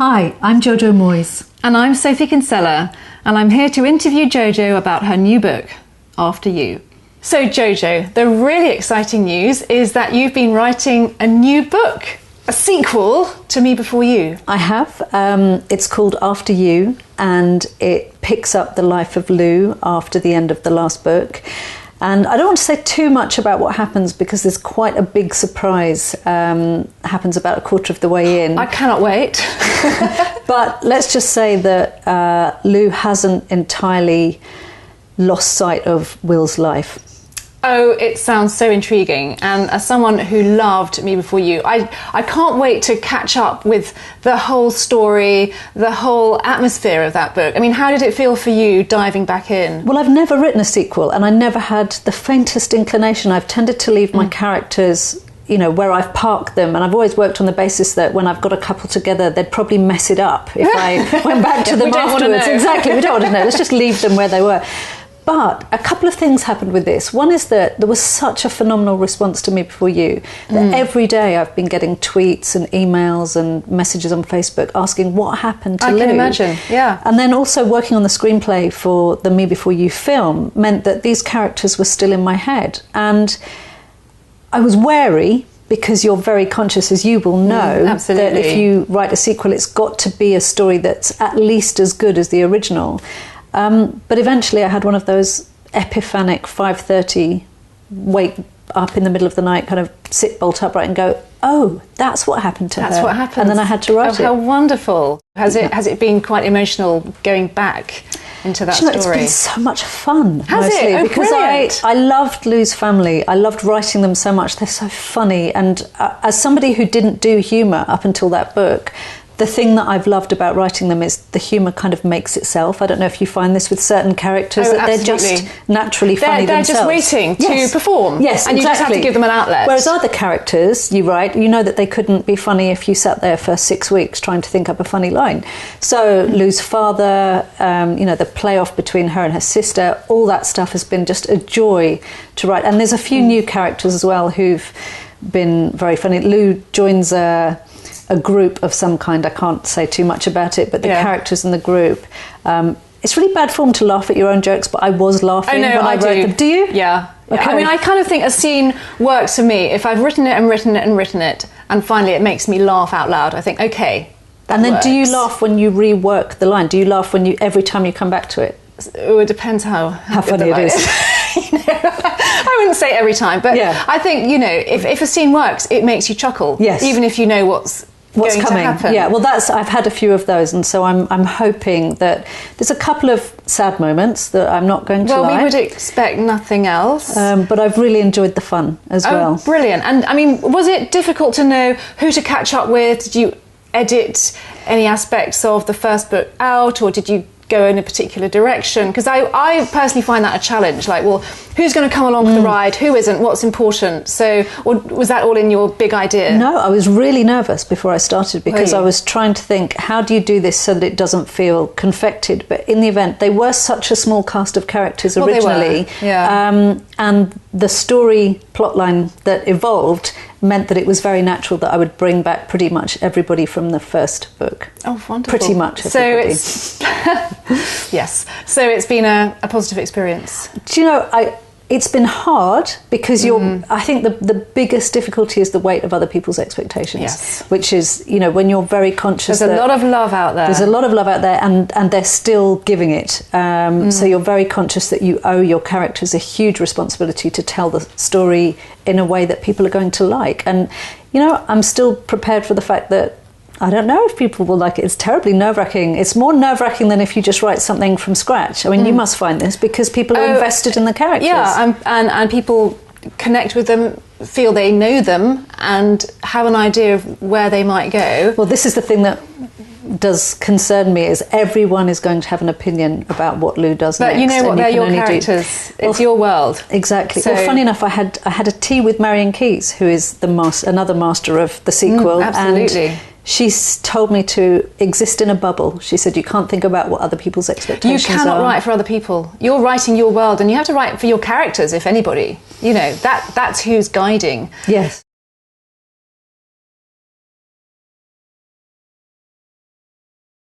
Hi, I'm Jojo Moyes. And I'm Sophie Kinsella, and I'm here to interview Jojo about her new book, After You. So Jojo, the really exciting news is that you've been writing a new book, a sequel to Me Before You. I have. It's called After You, and it picks up the life of Lou after the end of the last book. And I don't want to say too much about what happens because there's quite a big surprise happens about a quarter of the way in. I cannot wait. But let's just say that Lou hasn't entirely lost sight of Will's life. Oh, it sounds so intriguing. And as someone who loved Me Before You, I can't wait to catch up with the whole story, the whole atmosphere of that book. I mean, how did it feel for you diving back in? Well, I've never written a sequel, and I never had the faintest inclination. I've tended to leave my characters, you know, where I've parked them, and I've always worked on the basis that when I've got a couple together, they'd probably mess it up if I went back to them afterwards. Exactly, we don't want to know. Let's just leave them where they were. But a couple of things happened with this. One is that there was such a phenomenal response to Me Before You that every day I've been getting tweets and emails and messages on Facebook asking what happened to Lou. I can imagine, yeah. And then also working on the screenplay for the Me Before You film meant that these characters were still in my head. And I was wary, because you're very conscious, as you will know, that if you write a sequel, it's got to be a story that's at least as good as the original. But eventually I had one of those epiphanic 5:30 wake up in the middle of the night, kind of sit bolt upright and go, oh, that's what happened to her. That's what happened. And then I had to write it. How wonderful. Has it been quite emotional going back into that story? It's been so much fun. Has mostly, it? Oh, because brilliant. I loved Lou's family. I loved writing them so much. They're so funny. And as somebody who didn't do humour up until that book, the thing that I've loved about writing them is the humour kind of makes itself. I don't know if you find this with certain characters, that they're just naturally funny themselves. They're just waiting to perform. Yes, and exactly. You just have to give them an outlet. Whereas other characters, you write, you know that they couldn't be funny if you sat there for 6 weeks trying to think up a funny line. So Lou's father, you know, the playoff between her and her sister, all that stuff has been just a joy to write. And there's a few new characters as well who've been very funny. Lou joins a group of some kind. I can't say too much about it, but the characters in the group, it's really bad form to laugh at your own jokes, but I was laughing when I wrote them. Do you? Yeah. Okay. I mean, I kind of think a scene works for me if I've written it and written it and written it, and finally it makes me laugh out loud. I think, okay, and then works. Do you laugh when you rework the line? Do you laugh every time you come back to it? Oh, it depends how funny it is. You know, I wouldn't say every time, but I think, you know, if a scene works, it makes you chuckle. Yes. Even if you know what's going coming. To happen. Yeah, well, I've had a few of those, and so I'm hoping that there's a couple of sad moments that I'm not going to like. Well, we would expect nothing else. But I've really enjoyed the fun as well. Oh, brilliant. And I mean, was it difficult to know who to catch up with? Did you edit any aspects of the first book out, or did you go in a particular direction? Because I personally find that a challenge. Like, well, who's going to come along for the ride? Who isn't? What's important? So, or was that all in your big idea? No, I was really nervous before I started because I was trying to think, how do you do this so that it doesn't feel confected? But in the event, they were such a small cast of characters originally. They were. Yeah. And the story plotline that evolved meant that it was very natural that I would bring back pretty much everybody from the first book. Oh, wonderful. Pretty much everybody. So it's... yes. So it's been a positive experience. Do you know, it's been hard because I think the biggest difficulty is the weight of other people's expectations. Yes. Which is, you know, when you're very conscious There's a lot of love out there. There's a lot of love out there, and they're still giving it. So you're very conscious that you owe your characters a huge responsibility to tell the story in a way that people are going to like. And, you know, I'm still prepared for the fact that I don't know if people will like it. It's terribly nerve-wracking. It's more nerve-wracking than if you just write something from scratch. I mean, you must find this because people are invested in the characters. Yeah, and people connect with them, feel they know them, and have an idea of where they might go. Well, this is the thing that does concern me, is everyone is going to have an opinion about what Lou does next. But you know what, they're your characters. It's your world. Exactly. So, well, funny enough, I had a tea with Marion Keyes, who is another master of the sequel. Absolutely. And she's told me to exist in a bubble. She said, you can't think about what other people's expectations are. You cannot write for other people. You're writing your world, and you have to write for your characters, if anybody. You know, that's who's guiding. Yes.